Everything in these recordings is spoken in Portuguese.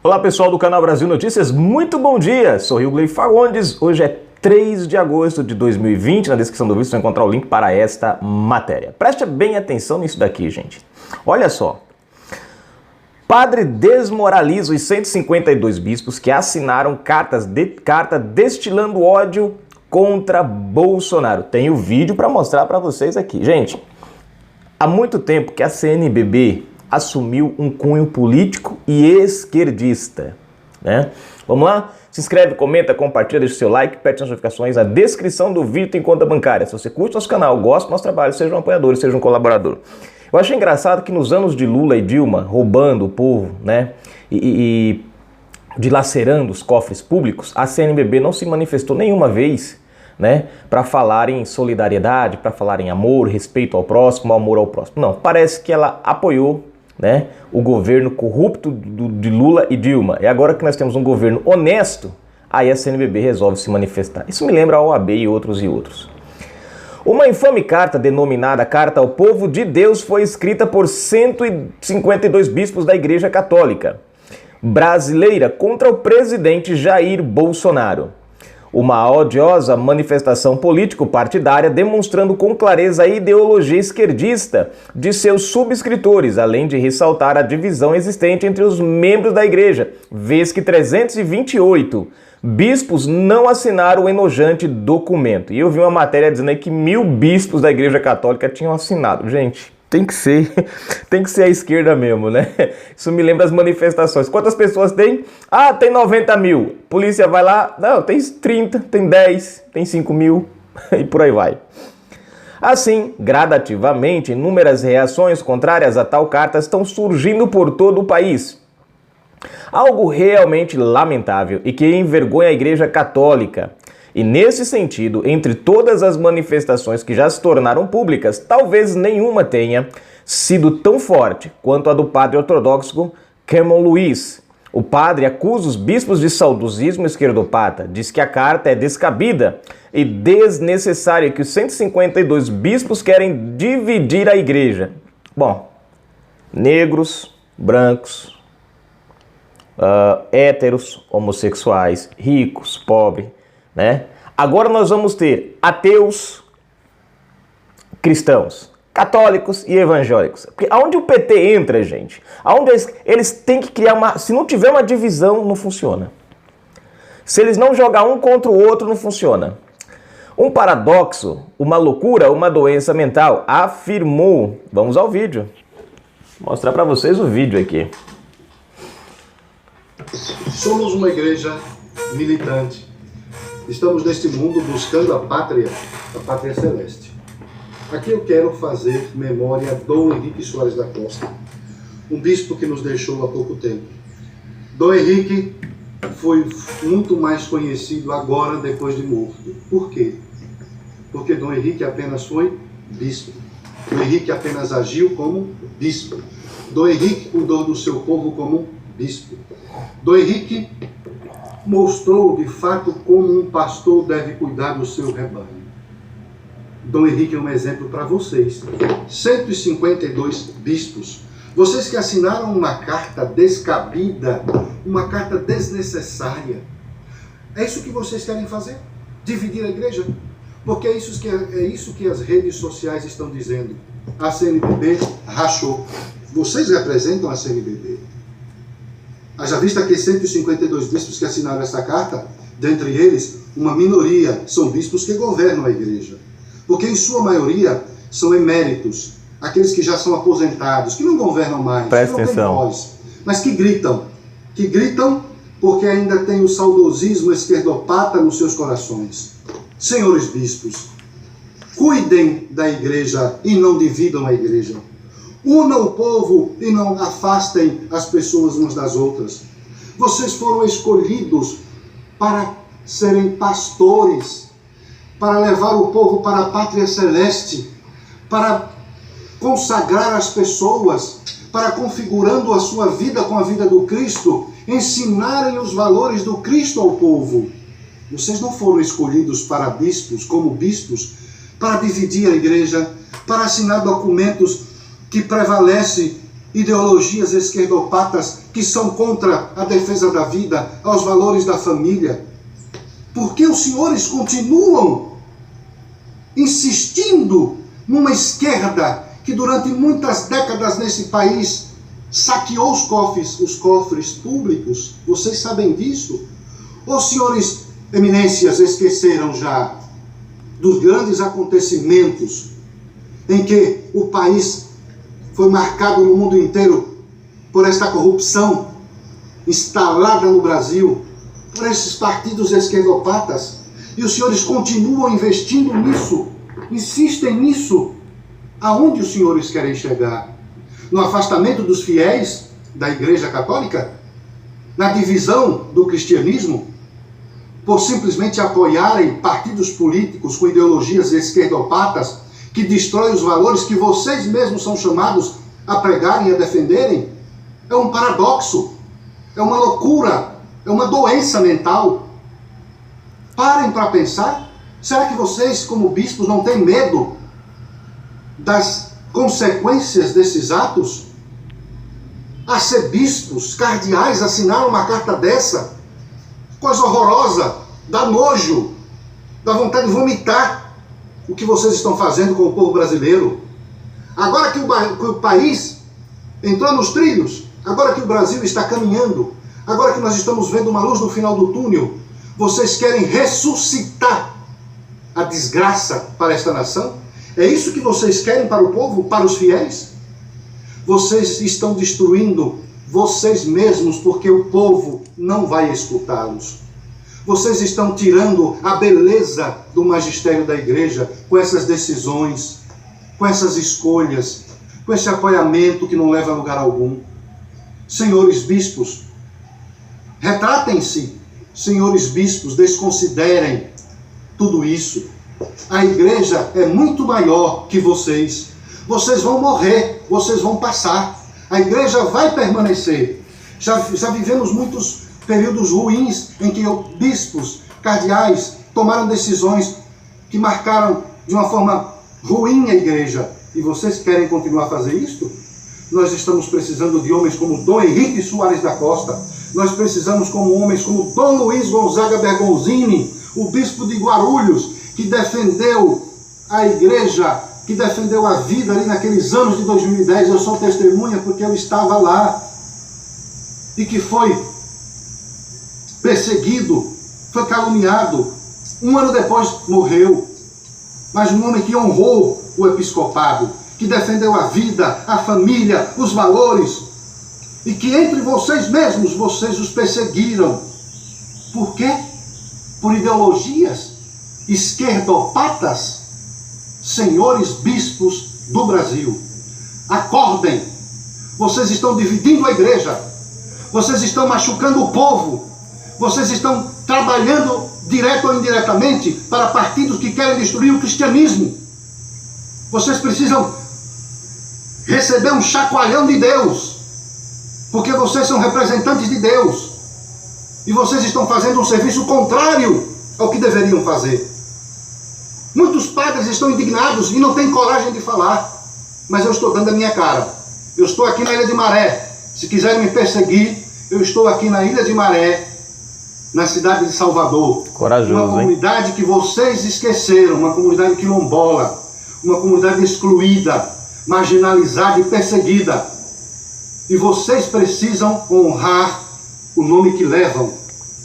Olá pessoal do canal Brasil Notícias, muito bom dia! Sou Rilgley Fagundes, hoje é 3 de agosto de 2020, na descrição do vídeo você vai encontrar o link para esta matéria. Preste bem atenção nisso daqui, gente. Olha só. Padre desmoraliza os 152 bispos que assinaram carta destilando ódio contra Bolsonaro. Tem o vídeo para mostrar para vocês aqui. Gente, há muito tempo que a CNBB assumiu um cunho político e esquerdista, né? Vamos lá? Se inscreve, comenta, compartilha, deixa o seu like, aperte as notificações. Na descrição do vídeo tem conta bancária. Se você curte nosso canal, gosta do nosso trabalho, seja um apoiador, seja um colaborador. Eu achei engraçado que nos anos de Lula e Dilma, roubando o povo, né, e dilacerando os cofres públicos, a CNBB não se manifestou nenhuma vez, né, para falar em solidariedade, para falar em amor, respeito ao próximo, amor ao próximo. Não, parece que ela apoiou, né, o governo corrupto de Lula e Dilma. E agora que nós temos um governo honesto, aí a CNBB resolve se manifestar. Isso me lembra a OAB e outros. Uma infame carta denominada Carta ao Povo de Deus foi escrita por 152 bispos da Igreja Católica brasileira contra o presidente Jair Bolsonaro. Uma odiosa manifestação político-partidária demonstrando com clareza a ideologia esquerdista de seus subscritores, além de ressaltar a divisão existente entre os membros da igreja, vez que 328 bispos não assinaram o enojante documento. E eu vi uma matéria dizendo aí que 1000 bispos da Igreja Católica tinham assinado. Gente, tem que ser a esquerda mesmo, né? Isso me lembra as manifestações. Quantas pessoas tem? Ah, tem 90 mil. Polícia vai lá, não, tem 30, tem 10, tem 5 mil e por aí vai. Assim, gradativamente, inúmeras reações contrárias a tal carta estão surgindo por todo o país. Algo realmente lamentável e que envergonha a Igreja Católica. E nesse sentido, entre todas as manifestações que já se tornaram públicas, talvez nenhuma tenha sido tão forte quanto a do padre ortodoxo Cameron Luiz. O padre acusa os bispos de saudosismo esquerdopata, diz que a carta é descabida e desnecessária, que os 152 bispos querem dividir a igreja. Bom, negros, brancos, héteros, homossexuais, ricos, pobres, né? Agora nós vamos ter ateus, cristãos, católicos e evangélicos. Porque aonde o PT entra, gente, aonde eles têm que criar uma... Se não tiver uma divisão, não funciona. Se eles não jogar um contra o outro, não funciona. Um paradoxo, uma loucura, uma doença mental, afirmou... Vamos ao vídeo. Vou mostrar para vocês o vídeo aqui. Somos uma igreja militante. Estamos neste mundo buscando a pátria celeste. Aqui eu quero fazer memória a Dom Henrique Soares da Costa, um bispo que nos deixou há pouco tempo. Dom Henrique foi muito mais conhecido agora, depois de morto. Por quê? Porque Dom Henrique apenas foi bispo. Dom Henrique apenas agiu como bispo. Dom Henrique cuidou do seu povo como bispo. Dom Henrique mostrou de fato como um pastor deve cuidar do seu rebanho. Dom Henrique é um exemplo para vocês. 152 bispos. Vocês que assinaram uma carta descabida, uma carta desnecessária. É isso que vocês querem fazer? Dividir a igreja? Porque é isso que as redes sociais estão dizendo. A CNBB rachou. Vocês representam a CNBB. Haja vista que 152 bispos que assinaram essa carta, dentre eles, uma minoria são bispos que governam a igreja. Porque em sua maioria são eméritos, aqueles que já são aposentados, que não governam mais, Presta que não têm atenção. voz, mas que gritam porque ainda tem o saudosismo esquerdopata nos seus corações. Senhores bispos, cuidem da igreja e não dividam a igreja. Unam o povo e não afastem as pessoas umas das outras. Vocês foram escolhidos para serem pastores, para levar o povo para a pátria celeste, para consagrar as pessoas, para configurando a sua vida com a vida do Cristo, ensinarem os valores do Cristo ao povo. Vocês não foram escolhidos para bispos, como bispos, para dividir a igreja, para assinar documentos que prevalecem ideologias esquerdopatas que são contra a defesa da vida, aos valores da família? Por que os senhores continuam insistindo numa esquerda que durante muitas décadas nesse país saqueou os cofres públicos? Vocês sabem disso? Os senhores eminências esqueceram já dos grandes acontecimentos em que o país foi marcado no mundo inteiro por esta corrupção instalada no Brasil, por esses partidos esquerdopatas, e os senhores continuam investindo nisso, insistem nisso. Aonde os senhores querem chegar? No afastamento dos fiéis da Igreja Católica? Na divisão do cristianismo? Por simplesmente apoiarem partidos políticos com ideologias esquerdopatas que destroem os valores que vocês mesmos são chamados a pregarem e a defenderem? É um paradoxo, é uma loucura, é uma doença mental. Parem para pensar. Será que vocês, como bispos, não têm medo das consequências desses atos? Arcebispos, cardeais assinaram uma carta dessa? Coisa horrorosa, dá nojo, dá vontade de vomitar o que vocês estão fazendo com o povo brasileiro. Agora que o país entrou nos trilhos, agora que o Brasil está caminhando, agora que nós estamos vendo uma luz no final do túnel, vocês querem ressuscitar a desgraça para esta nação? É isso que vocês querem para o povo, para os fiéis? Vocês estão destruindo vocês mesmos, porque o povo não vai escutá-los. Vocês estão tirando a beleza do magistério da igreja com essas decisões, com essas escolhas, com esse apoiamento que não leva a lugar algum. Senhores bispos, retratem-se. Senhores bispos, desconsiderem tudo isso. A igreja é muito maior que vocês. Vocês vão morrer, vocês vão passar. A igreja vai permanecer. Já vivemos muitos períodos ruins em que bispos, cardeais, tomaram decisões que marcaram de uma forma ruim a igreja. E vocês querem continuar a fazer isso? Nós estamos precisando de homens como Dom Henrique Soares da Costa. Nós precisamos de homens como Dom Luiz Gonzaga Bergonzini, o bispo de Guarulhos, que defendeu a igreja, que defendeu a vida ali naqueles anos de 2010. Eu sou testemunha porque eu estava lá. E que foi perseguido, foi caluniado. Um ano depois morreu. Mas um homem que honrou o episcopado, que defendeu a vida, a família, os valores, e que entre vocês mesmos, vocês os perseguiram. Por quê? Por ideologias esquerdopatas. Senhores bispos do Brasil, acordem. Vocês estão dividindo a igreja, vocês estão machucando o povo, vocês estão trabalhando direto ou indiretamente para partidos que querem destruir o cristianismo. Vocês precisam receber um chacoalhão de Deus, porque vocês são representantes de Deus e vocês estão fazendo um serviço contrário ao que deveriam fazer. Muitos padres estão indignados e não têm coragem de falar, mas eu estou dando a minha cara. Eu estou aqui na Ilha de Maré. Se quiserem me perseguir, eu estou aqui na Ilha de Maré, na cidade de Salvador. Corajoso, uma comunidade que vocês esqueceram, uma comunidade quilombola, uma comunidade excluída, marginalizada e perseguida. E vocês precisam honrar o nome que levam.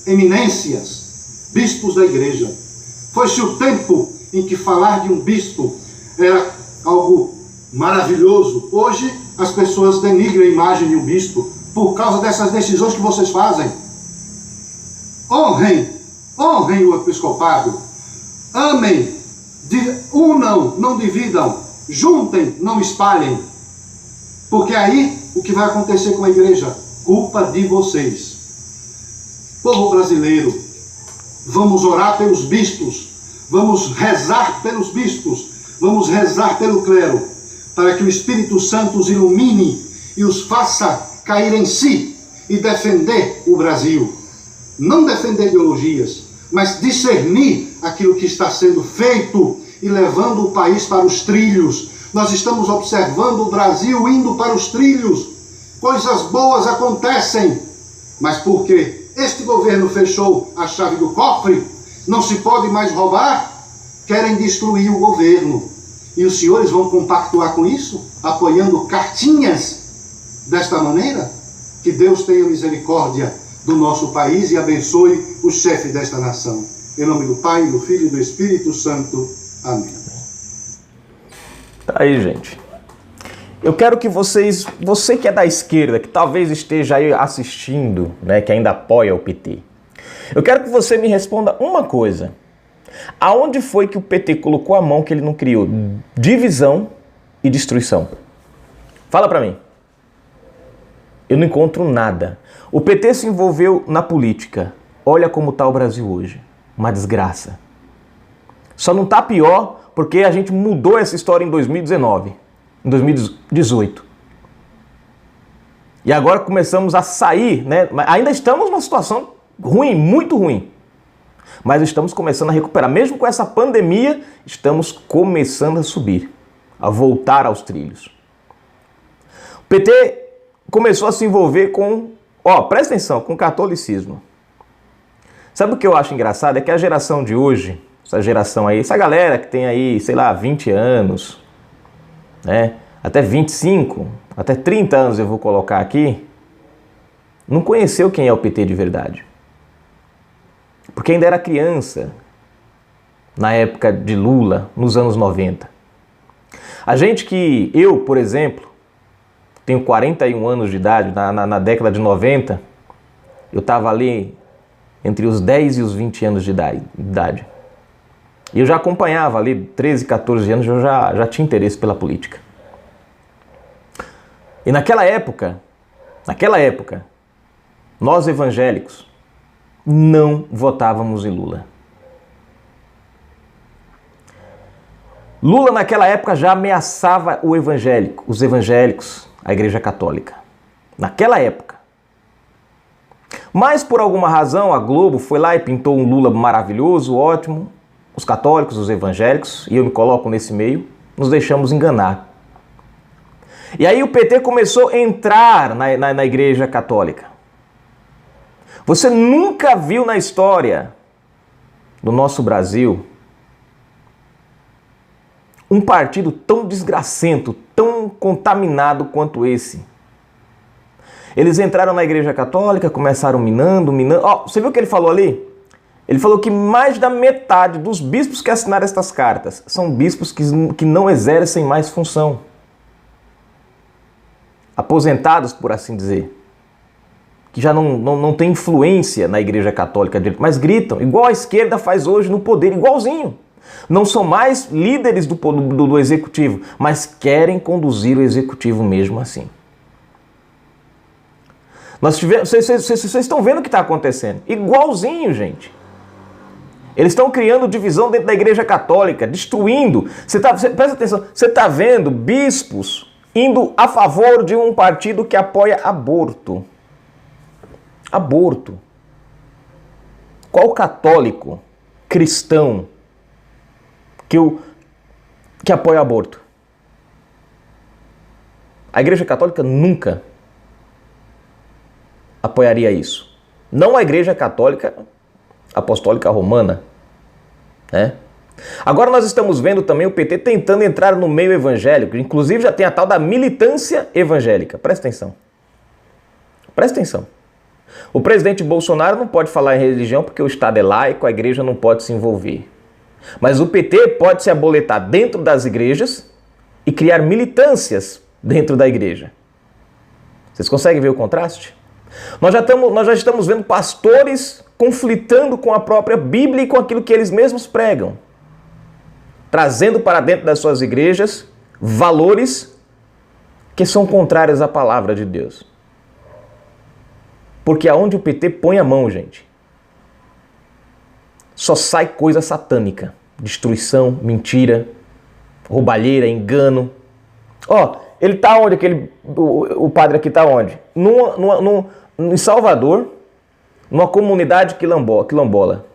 Eminências, bispos da igreja. Foi-se o tempo em que falar de um bispo era algo maravilhoso. Hoje as pessoas denigram a imagem de um bispo por causa dessas decisões que vocês fazem. Honrem o episcopado. Amem, unam, não dividam, juntem, não espalhem. Porque aí o que vai acontecer com a igreja? Culpa de vocês. Povo brasileiro, vamos orar pelos bispos. Vamos rezar pelos bispos, vamos rezar pelo clero, para que o Espírito Santo os ilumine e os faça cair em si e defender o Brasil. Não defender ideologias, mas discernir aquilo que está sendo feito e levando o país para os trilhos. Nós estamos observando o Brasil indo para os trilhos. coisas boas acontecem, mas porque este governo fechou a chave do cofre, não se pode mais roubar, querem destruir o governo. E os senhores vão compactuar com isso, apoiando cartinhas desta maneira? Que Deus tenha misericórdia do nosso país e abençoe o chefe desta nação. Em nome do Pai, do Filho e do Espírito Santo. Amém. Tá aí, gente. Eu quero que vocês, você que é da esquerda, que talvez esteja aí assistindo, né, que ainda apoia o PT, eu quero que você me responda uma coisa. Aonde foi que o PT colocou a mão que ele não criou divisão e destruição? Fala pra mim. Eu não encontro nada. O PT se envolveu na política. Olha como tá o Brasil hoje. Uma desgraça. Só não tá pior porque a gente mudou essa história em 2019. Em 2018. E agora começamos a sair, né? Ainda estamos numa situação ruim, muito ruim. Mas estamos começando a recuperar. Mesmo com essa pandemia, estamos começando a subir, a voltar aos trilhos. O PT começou a se envolver com, presta atenção, com o catolicismo. Sabe o que eu acho engraçado? É que a geração de hoje, essa geração aí, essa galera que tem aí, sei lá, 20 anos, né? Até 25, até 30 anos eu vou colocar aqui, não conheceu quem é o PT de verdade. Porque ainda era criança, na época de Lula, nos anos 90. A gente que, eu, por exemplo, tenho 41 anos de idade, na década de 90, eu estava ali entre os 10 e os 20 anos de idade. E eu já acompanhava ali, 13, 14 anos, eu já tinha interesse pela política. E naquela época, nós evangélicos não votávamos em Lula. Lula naquela época já ameaçava os evangélicos, a Igreja Católica. Naquela época. Mas por alguma razão a Globo foi lá e pintou um Lula maravilhoso, ótimo. Os católicos, os evangélicos, e eu me coloco nesse meio, nos deixamos enganar. E aí o PT começou a entrar na Igreja Católica. Você nunca viu na história do nosso Brasil um partido tão desgracento, tão contaminado quanto esse. Eles entraram na Igreja Católica, começaram minando. Você viu o que ele falou ali? Ele falou que mais da metade dos bispos que assinaram estas cartas são bispos que não exercem mais função. Aposentados, por assim dizer. Que já não tem influência na Igreja Católica, mas gritam, igual a esquerda faz hoje no poder, igualzinho. Não são mais líderes do executivo, mas querem conduzir o executivo mesmo assim. Vocês estão vendo o que está acontecendo? Igualzinho, gente. Eles estão criando divisão dentro da Igreja Católica, destruindo. Presta atenção, você está vendo bispos indo a favor de um partido que apoia aborto. Aborto. Qual católico cristão que apoia aborto? A Igreja Católica nunca apoiaria isso. Não a Igreja Católica Apostólica Romana, né? Agora nós estamos vendo também o PT tentando entrar no meio evangélico, inclusive já tem a tal da militância evangélica. Presta atenção. Presta atenção. O presidente Bolsonaro não pode falar em religião porque o Estado é laico, a igreja não pode se envolver. Mas o PT pode se aboletar dentro das igrejas e criar militâncias dentro da igreja. Vocês conseguem ver o contraste? Nós já estamos vendo pastores conflitando com a própria Bíblia e com aquilo que eles mesmos pregam. Trazendo para dentro das suas igrejas valores que são contrários à palavra de Deus. Porque aonde o PT põe a mão, gente, só sai coisa satânica. Destruição, mentira, roubalheira, engano. Ele tá onde? O padre aqui tá onde? Em Salvador, numa comunidade quilombola.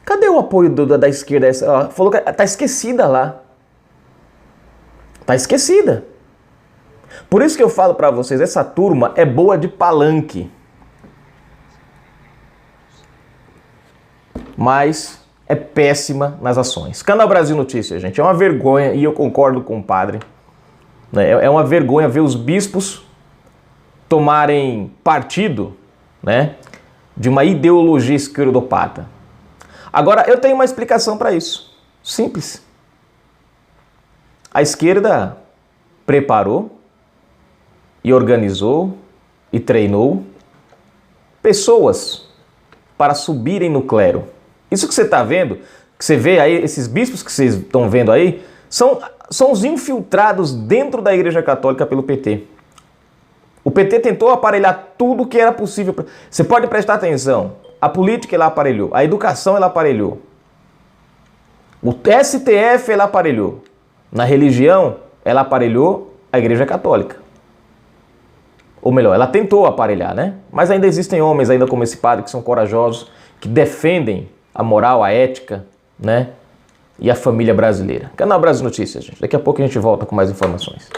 Cadê o apoio da esquerda? Falou que tá esquecida lá. Tá esquecida. Por isso que eu falo para vocês, essa turma é boa de palanque. Mas é péssima nas ações. Canal Brasil Notícias, gente, é uma vergonha, e eu concordo com o padre, né? É uma vergonha ver os bispos tomarem partido, né, de uma ideologia esquerdopata. Agora, eu tenho uma explicação para isso. Simples. A esquerda preparou e organizou e treinou pessoas para subirem no clero. Isso que você está vendo, que você vê aí, esses bispos que vocês estão vendo aí, são os infiltrados dentro da Igreja Católica pelo PT. O PT tentou aparelhar tudo que era possível. Você pode prestar atenção. A política ela aparelhou, a educação ela aparelhou, o STF ela aparelhou, na religião ela aparelhou a Igreja Católica. Ou melhor, ela tentou aparelhar, né? Mas ainda existem homens, ainda como esse padre, que são corajosos, que defendem a moral, a ética, né? E a família brasileira. Canal Brasil Notícias, gente. Daqui a pouco a gente volta com mais informações.